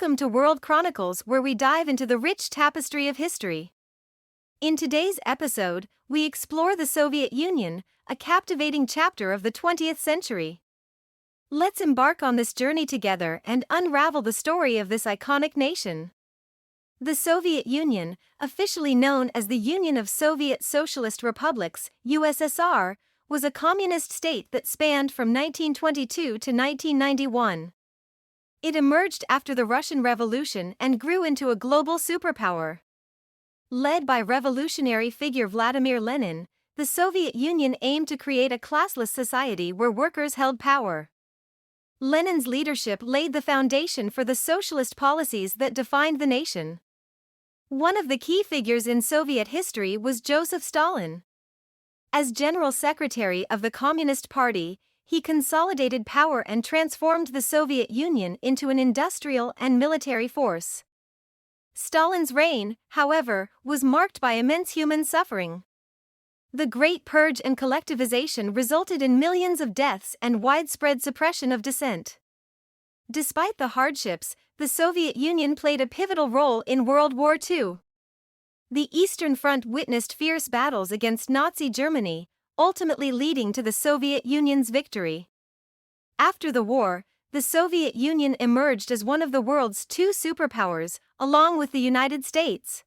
Welcome to World Chronicles, where we dive into the rich tapestry of history. In today's episode, we explore the Soviet Union, a captivating chapter of the 20th century. Let's embark on this journey together and unravel the story of this iconic nation. The Soviet Union, officially known as the Union of Soviet Socialist Republics, USSR, was a communist state that spanned from 1922 to 1991. It emerged after the Russian Revolution and grew into a global superpower. Led by revolutionary figure Vladimir Lenin, the Soviet Union aimed to create a classless society where workers held power. Lenin's leadership laid the foundation for the socialist policies that defined the nation. One of the key figures in Soviet history was Joseph Stalin. As General Secretary of the Communist Party, he consolidated power and transformed the Soviet Union into an industrial and military force. Stalin's reign, however, was marked by immense human suffering. The Great Purge and collectivization resulted in millions of deaths and widespread suppression of dissent. Despite the hardships, the Soviet Union played a pivotal role in World War II. The Eastern Front witnessed fierce battles against Nazi Germany, ultimately leading to the Soviet Union's victory. After the war, the Soviet Union emerged as one of the world's two superpowers, along with the United States.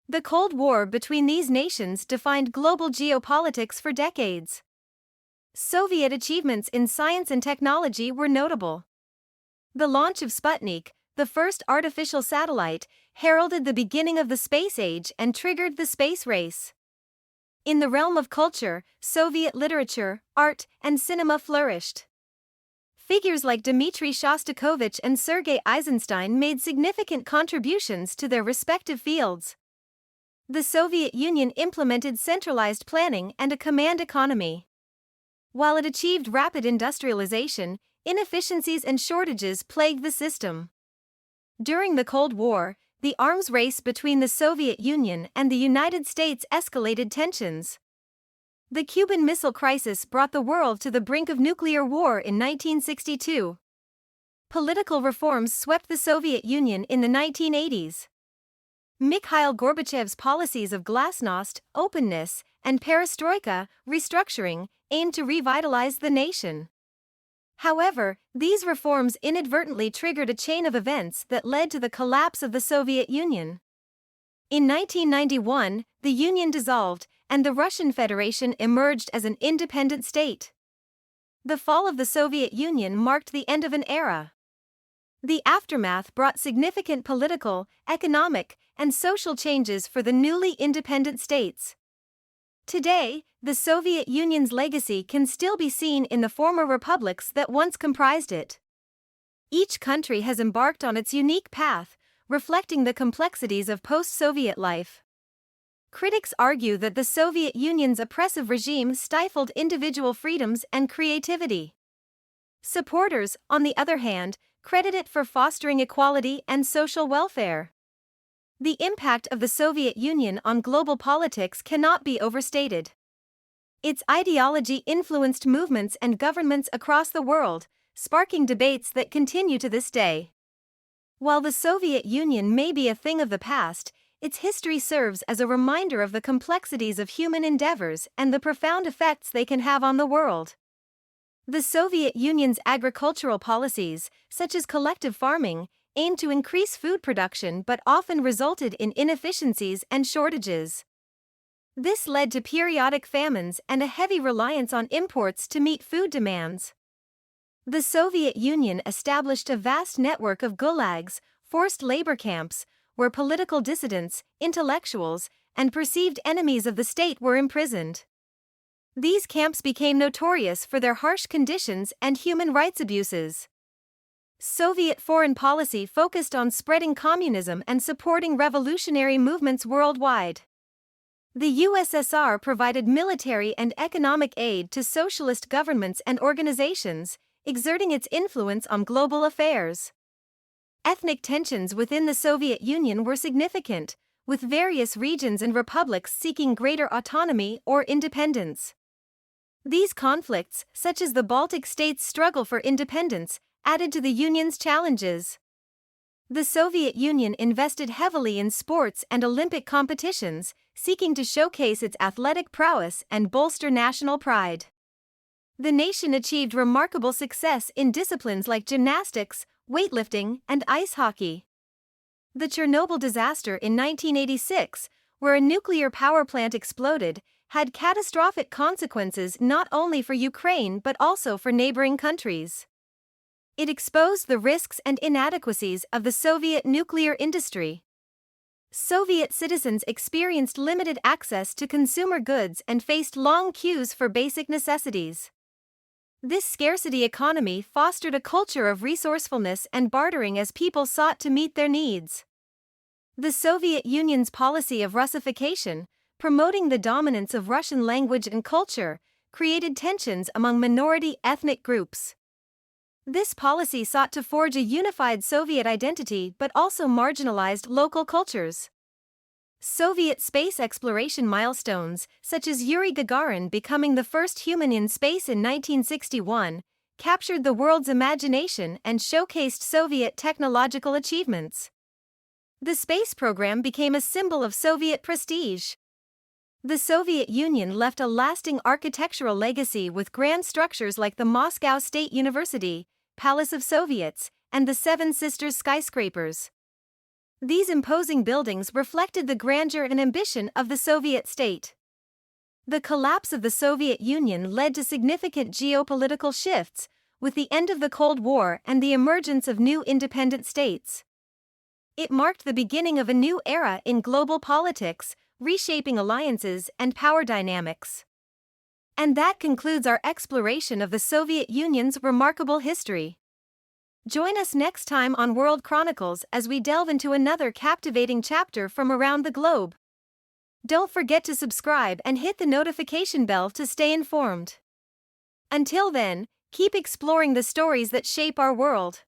The Cold War between these nations defined global geopolitics for decades. Soviet achievements in science and technology were notable. The launch of Sputnik, the first artificial satellite, heralded the beginning of the space age and triggered the space race. In the realm of culture, Soviet literature, art, and cinema flourished. Figures like Dmitry Shostakovich and Sergei Eisenstein made significant contributions to their respective fields. The Soviet Union implemented centralized planning and a command economy. While it achieved rapid industrialization, inefficiencies and shortages plagued the system. During the Cold War, the arms race between the Soviet Union and the United States escalated tensions. The Cuban Missile Crisis brought the world to the brink of nuclear war in 1962. Political reforms swept the Soviet Union in the 1980s. Mikhail Gorbachev's policies of glasnost, openness, and perestroika, restructuring, aimed to revitalize the nation. However, these reforms inadvertently triggered a chain of events that led to the collapse of the Soviet Union. In 1991, the Union dissolved, and the Russian Federation emerged as an independent state. The fall of the Soviet Union marked the end of an era. The aftermath brought significant political, economic, and social changes for the newly independent states. Today, the Soviet Union's legacy can still be seen in the former republics that once comprised it. Each country has embarked on its unique path, reflecting the complexities of post-Soviet life. Critics argue that the Soviet Union's oppressive regime stifled individual freedoms and creativity. Supporters, on the other hand, credit it for fostering equality and social welfare. The impact of the Soviet Union on global politics cannot be overstated. Its ideology influenced movements and governments across the world, sparking debates that continue to this day. While the Soviet Union may be a thing of the past, its history serves as a reminder of the complexities of human endeavors and the profound effects they can have on the world. The Soviet Union's agricultural policies, such as collective farming, aimed to increase food production but often resulted in inefficiencies and shortages. This led to periodic famines and a heavy reliance on imports to meet food demands. The Soviet Union established a vast network of gulags, forced labor camps, where political dissidents, intellectuals, and perceived enemies of the state were imprisoned. These camps became notorious for their harsh conditions and human rights abuses. Soviet foreign policy focused on spreading communism and supporting revolutionary movements worldwide. The USSR provided military and economic aid to socialist governments and organizations, exerting its influence on global affairs. Ethnic tensions within the Soviet Union were significant, with various regions and republics seeking greater autonomy or independence. These conflicts, such as the Baltic states' struggle for independence, added to the Union's challenges. The Soviet Union invested heavily in sports and Olympic competitions, seeking to showcase its athletic prowess and bolster national pride. The nation achieved remarkable success in disciplines like gymnastics, weightlifting, and ice hockey. The Chernobyl disaster in 1986, where a nuclear power plant exploded, had catastrophic consequences not only for Ukraine but also for neighboring countries. It exposed the risks and inadequacies of the Soviet nuclear industry. Soviet citizens experienced limited access to consumer goods and faced long queues for basic necessities. This scarcity economy fostered a culture of resourcefulness and bartering as people sought to meet their needs. The Soviet Union's policy of Russification, promoting the dominance of Russian language and culture, created tensions among minority ethnic groups. This policy sought to forge a unified Soviet identity but also marginalized local cultures. Soviet space exploration milestones, such as Yuri Gagarin becoming the first human in space in 1961, captured the world's imagination and showcased Soviet technological achievements. The space program became a symbol of Soviet prestige. The Soviet Union left a lasting architectural legacy with grand structures like the Moscow State University, Palace of Soviets, and the Seven Sisters skyscrapers. These imposing buildings reflected the grandeur and ambition of the Soviet state. The collapse of the Soviet Union led to significant geopolitical shifts, with the end of the Cold War and the emergence of new independent states. It marked the beginning of a new era in global politics, reshaping alliances and power dynamics. And that concludes our exploration of the Soviet Union's remarkable history. Join us next time on World Chronicles as we delve into another captivating chapter from around the globe. Don't forget to subscribe and hit the notification bell to stay informed. Until then, keep exploring the stories that shape our world.